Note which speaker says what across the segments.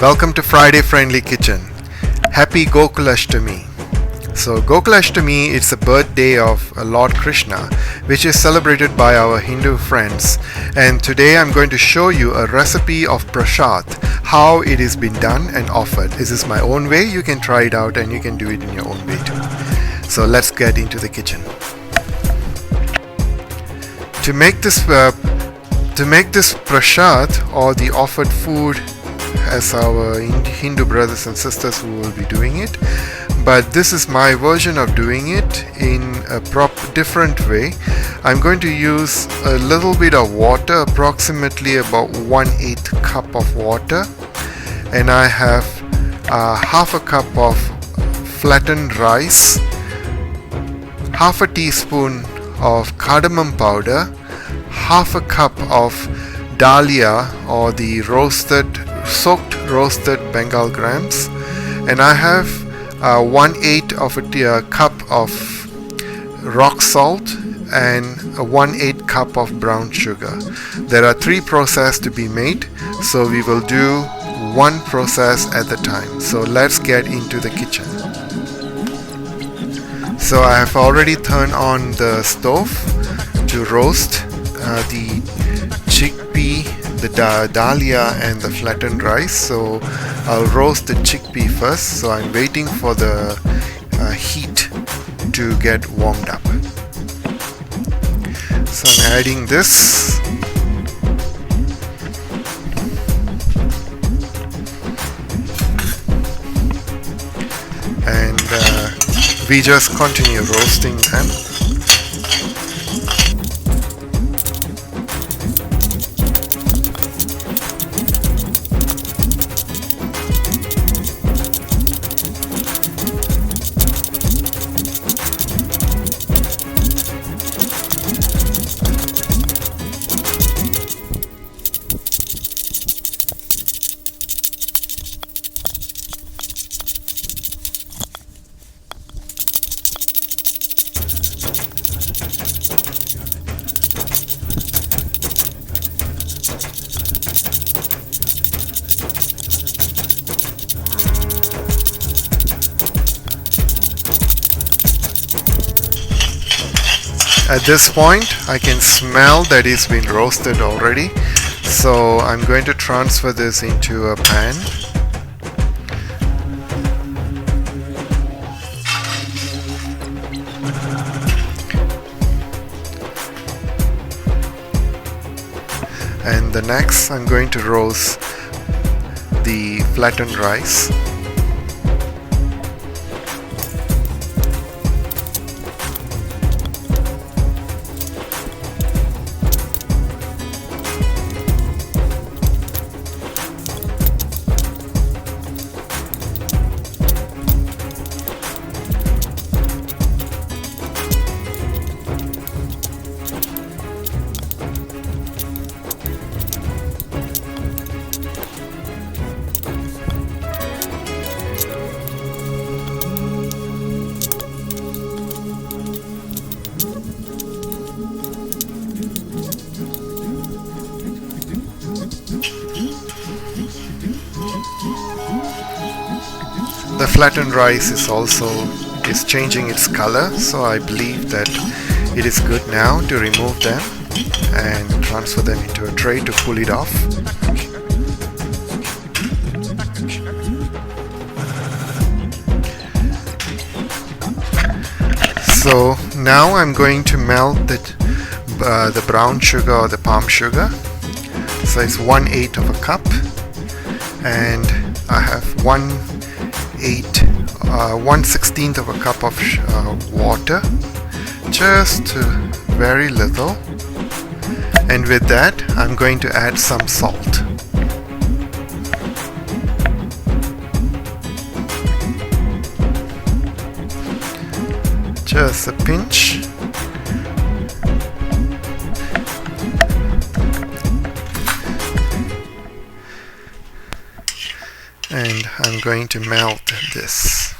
Speaker 1: Welcome to Friday Friendly Kitchen. Happy Gokulashtami. So Gokulashtami is the birthday of Lord Krishna, which is celebrated by our Hindu friends. And today I'm going to show you a recipe of Prasad, how it is been done and offered. This is my own way. You can try it out and you can do it in your own way too. So let's get into the kitchen. To make this Prasad, or the offered food, as our Hindu brothers and sisters who will be doing it, but this is my version of doing it in a different way. I'm going to use a little bit of water, approximately about 1/8 cup of water, and I have half a cup of flattened rice, half a teaspoon of cardamom powder, half a cup of Dahlia, or the soaked roasted Bengal grams, and I have 1/8 of a cup of rock salt and 1/8 cup of brown sugar. There are 3 processes to be made, so we will do one process at a time. So let's get into the kitchen. So I have already turned on the stove to roast the chickpea, the Dahlia and the flattened rice. So I'll roast the chickpea first. So I'm waiting for the heat to get warmed up. So I'm adding this. And we just continue roasting them. At this point, I can smell that it's been roasted already. So I'm going to transfer this into a pan. And the next, I'm going to roast the flattened rice. The flattened rice is changing its color, so I believe that it is good now to remove them and transfer them into a tray to pull it off. So now I'm going to melt the brown sugar, or the palm sugar. So it's 1/8 of a cup, and I have 1/16 of a cup of water, just very little. And with that, I'm going to add some salt. Just a pinch. And I'm going to melt this.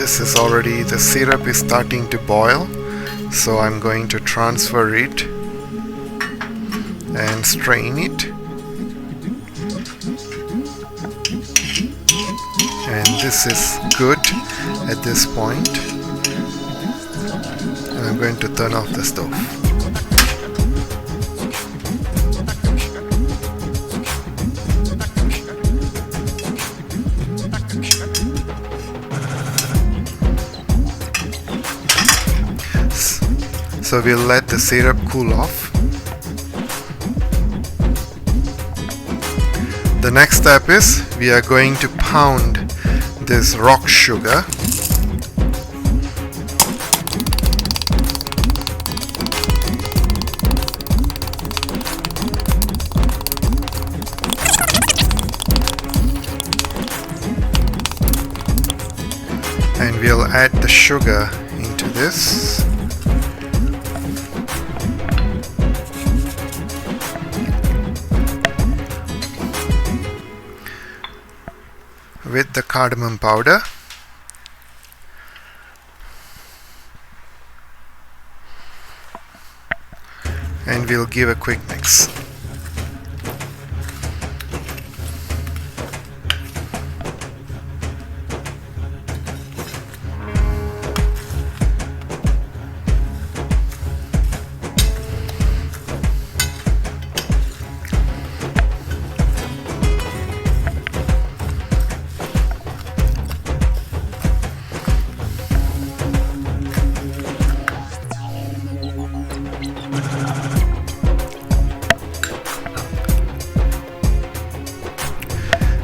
Speaker 1: This is already, the syrup is starting to boil, so I'm going to transfer it and strain it. And this is good at this point. And I'm going to turn off the stove. So we'll let the syrup cool off. The next step is we are going to pound this rock sugar. And we'll add the sugar into this. With the cardamom powder. And we'll give a quick mix.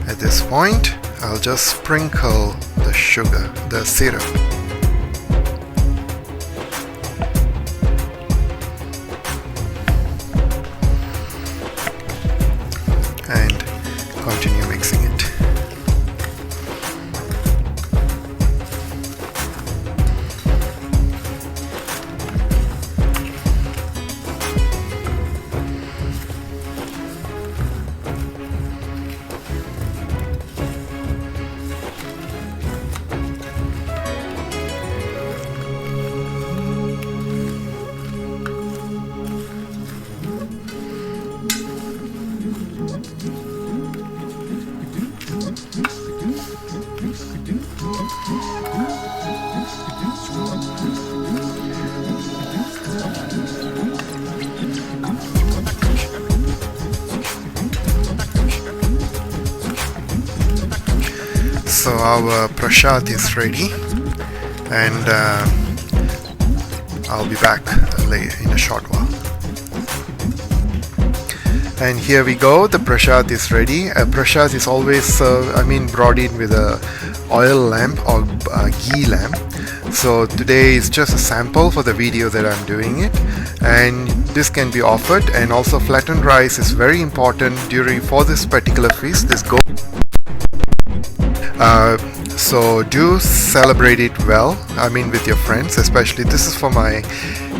Speaker 1: At this point, I'll just sprinkle the sugar, the syrup. And continue mixing it. So our prasad is ready, and I'll be back in a short while. And here we go, the prasad is ready. Prasad is always served, brought in with a oil lamp or ghee lamp. So today is just a sample for the video that I'm doing it, and this can be offered. And also flattened rice is very important for this particular feast. So do celebrate it well, with your friends, especially this is for my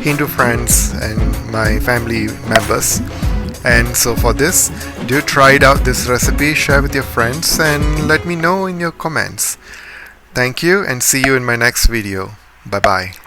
Speaker 1: Hindu friends and my family members. And so for this, do try it out, this recipe, share with your friends, and let me know in your comments. Thank you, and see you in my next video. Bye bye.